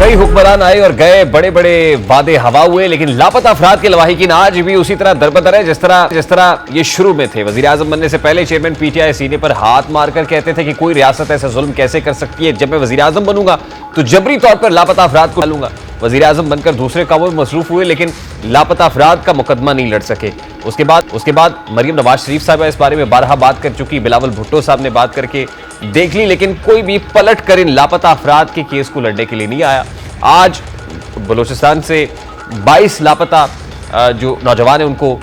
कई हुक्मरान आए और गए, बड़े बड़े वादे हवा हुए, लेकिन लापता अफराद के लवाहिकीन आज भी उसी तरह दरबदर है जिस तरह ये शुरू में थे। वजीर आजम बनने से पहले चेयरमैन पीटीआई सीने पर हाथ मारकर कहते थे कि कोई रियासत ऐसा जुल्म कैसे कर सकती है, जब मैं वजीर आजम बनूंगा तो जबरी तौर पर लापता अफराद को लूंगा। वजीर आजम बनकर दूसरे कामों में मसरूफ हुए, लेकिन लापता अफराद का मुकदमा नहीं लड़ सके। उसके बाद मरियम नवाज शरीफ साहब इस बारे में बारहा बात कर चुकी, बिलावल भुट्टो साहब ने बात करके देख ली, लेकिन कोई भी पलट कर इन लापता अफराद के केस को लड़ने के लिए नहीं आया। आज बलूचिस्तान से 22 लापता जो नौजवान है उनको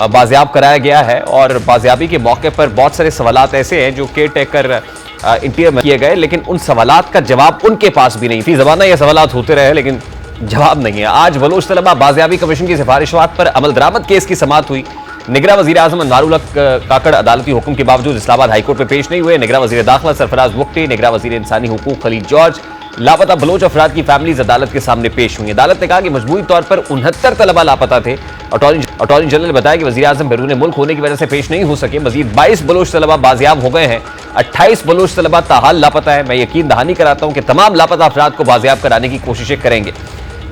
बाजियाब कराया गया है, और बाजियाबी के मौके पर बहुत सारे सवालात ऐसे हैं जो केयर टेकर इंटीरियर में किए गए, लेकिन उन सवालात का जवाब उनके पास भी नहीं थी। ज़माना ये सवालात होते रहे लेकिन जवाब नहीं है। आज बलोच तलबा बाजियाबी कमीशन की सिफारिशात पर अमल दरामद केस की समाअत हुई। निगरान वजीर आजम अनवारुल हक काकड़ अदालती हुक्म के बावजूद इस्लामाबाद हाईकोर्ट में पेश नहीं हुए। निगरान वजीर दाखिला सरफराज बुख्ती, निगरान वजीर इंसानी हुकूक खलील जॉर्ज, लापता बलोच अफराद की फैमिलीज अदालत के सामने पेश हुई। अदालत ने कहा कि मजबूरी तौर पर 69 तलबा लापता थे। अटॉर्नी जनरल ने बताया कि वजीर आजम बैरून मुल्क होने की वजह से पेश नहीं हो सके। मजीद 22 बलोच तलबा बाजियाब हो गए हैं, 28 बलोच तलबा ताहाल लापता है। मैं यकीन दहानी कराता हूं कि तमाम लापता अफराद को बाजियाब कराने की कोशिशें करेंगे।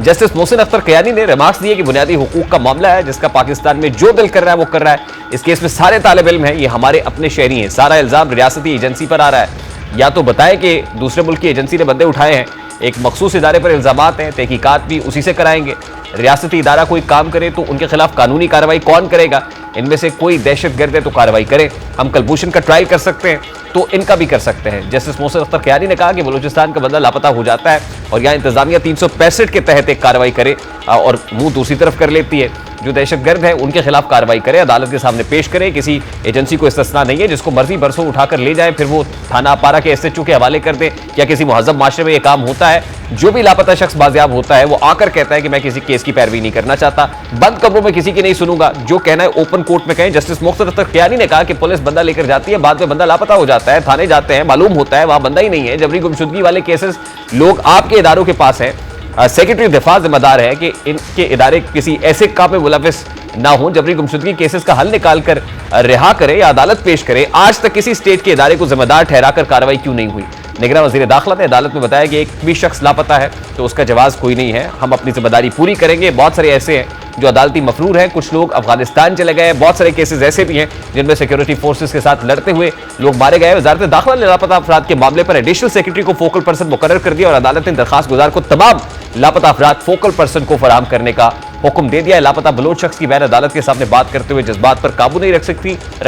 जस्टिस मोहसिन अख्तर कयानी ने रिमार्क्स दिए कि बुनियादी हुकूक का मामला है जिसका पाकिस्तान में जो दिल कर रहा है वो कर रहा है। इस केस में सारे तालिब इल्म हैं, ये हमारे अपने शहरी हैं। सारा इल्जाम रियासती एजेंसी पर आ रहा है। या तो बताएं कि दूसरे मुल्क की एजेंसी ने बंदे उठाए हैं, एक मखसूस इदारे पर इल्जामात हैं, तहकीकात भी उसी से कराएंगे। रियासती इदारा कोई काम करे तो उनके खिलाफ कानूनी कार्रवाई कौन करेगा? इनमें से कोई दहशत गर्द है तो कार्रवाई करें। हम कलभूषण का ट्रायल कर सकते हैं तो इनका भी कर सकते हैं। जस्टिस मोहसिन अख्तर कयानी ने कहा कि बलूचिस्तान का बंदा लापता हो जाता है और यहाँ इंतजामिया 365 के तहत एक कार्रवाई करे और मुंह दूसरी तरफ कर लेती है। जो दहशतगर्द है उनके खिलाफ कार्रवाई करे, अदालत के सामने पेश करे। किसी एजेंसी को इस्तिस्ना नहीं है, जिसको मर्जी बरसों उठाकर ले जाए, फिर वो थाना अपारा के एसएचओ के हवाले कर दे। क्या किसी मुहज़्ज़ब माशरे में ये काम होता है? जो भी लापता शख्स बाजियाब होता है वो आकर कहता है कि मैं किसी केस की पैरवी नहीं करना चाहता, बंद कमरों में किसी की नहीं सुनूंगा, जो कहना है ओपन कोर्ट में कहें। जस्टिस मोहसिन अख्तर कयानी ने कहा कि पुलिस बंदा लेकर जाती है, बाद में बंदा लापता हो जाता है, थाने जाते हैं, मालूम होता है वहां बंदा ही नहीं है। जबरी गुमशुदगी वाले केसेस लोग आपके इदारों के पास है। सेक्रेटरी दिफा जिम्मेदार है कि इनके इदारे किसी ऐसे काम में मुलविस ना हो। जबरी गुमशुदगी केसेस का हल निकाल कर रिहा करे या अदालत पेश करे। आज तक किसी स्टेट के इदारे को जिम्मेदार ठहराकर कार्रवाई क्यों नहीं हुई? निगरान वजीर दाखिला ने अदालत में बताया कि एक भी शख्स लापता है तो उसका जवाब कोई नहीं है, हम अपनी जिम्मेदारी पूरी करेंगे। बहुत सारे ऐसे हैं जो अदालती मफरूर हैं, कुछ लोग अफगानिस्तान चले गए, बहुत सारे केसेस ऐसे भी हैं जिनमें सिक्योरिटी फोर्सेस के साथ लड़ते हुए लोग मारे गए। वजारत दाखिला ने लापता अफराद के मामले पर एडिशनल सेक्रेटरी को फोकल पर्सन मुकर्रर कर दिया और अदालत ने दरखास्त गुजार को तमाम लापता अफराद फोकल पर्सन को फराहम करने का हुक्म दे दिया है। लापता बलोच शख्स की बहन अदालत के सामने बात करते हुए जज्बात पर काबू नहीं रख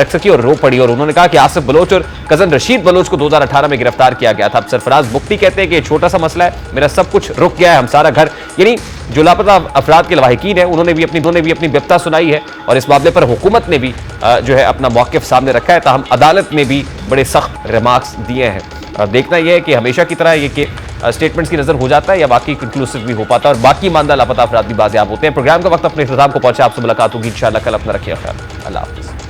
सकी और रो पड़ी, और उन्होंने कहा कि आसिफ बलोच और कजन रशीद बलोच को 2018 में गिरफ्तार किया गया था। अब सरफराज बुख्ती कहते हैं कि ये छोटा सा मसला है, मेरा सब कुछ रुक गया है, हम सारा घर, यानी जो लापता अफराद के लवाहिकीन है उन्होंने भी अपनी बिपता सुनाई है और इस मामले पर हुकूमत ने भी जो है अपना मौक़िफ़ सामने रखा है। ताहम अदालत में भी बड़े सख्त रिमार्क्स दिए हैं। देखना यह है कि हमेशा की तरह ये स्टेटमेंट्स की नजर हो जाता है या बाकी कंक्लूसिव भी हो पाता है और बाकी ईमानदार लापता अफराद भी बाजियाब होते हैं। प्रोग्राम का वक्त अपने इख्तिताम को पहुंचा, आपसे मुलाकात होगी इंशाअल्लाह कल। अपना रखिए ख्याल, अल्लाह हाफ़िज़।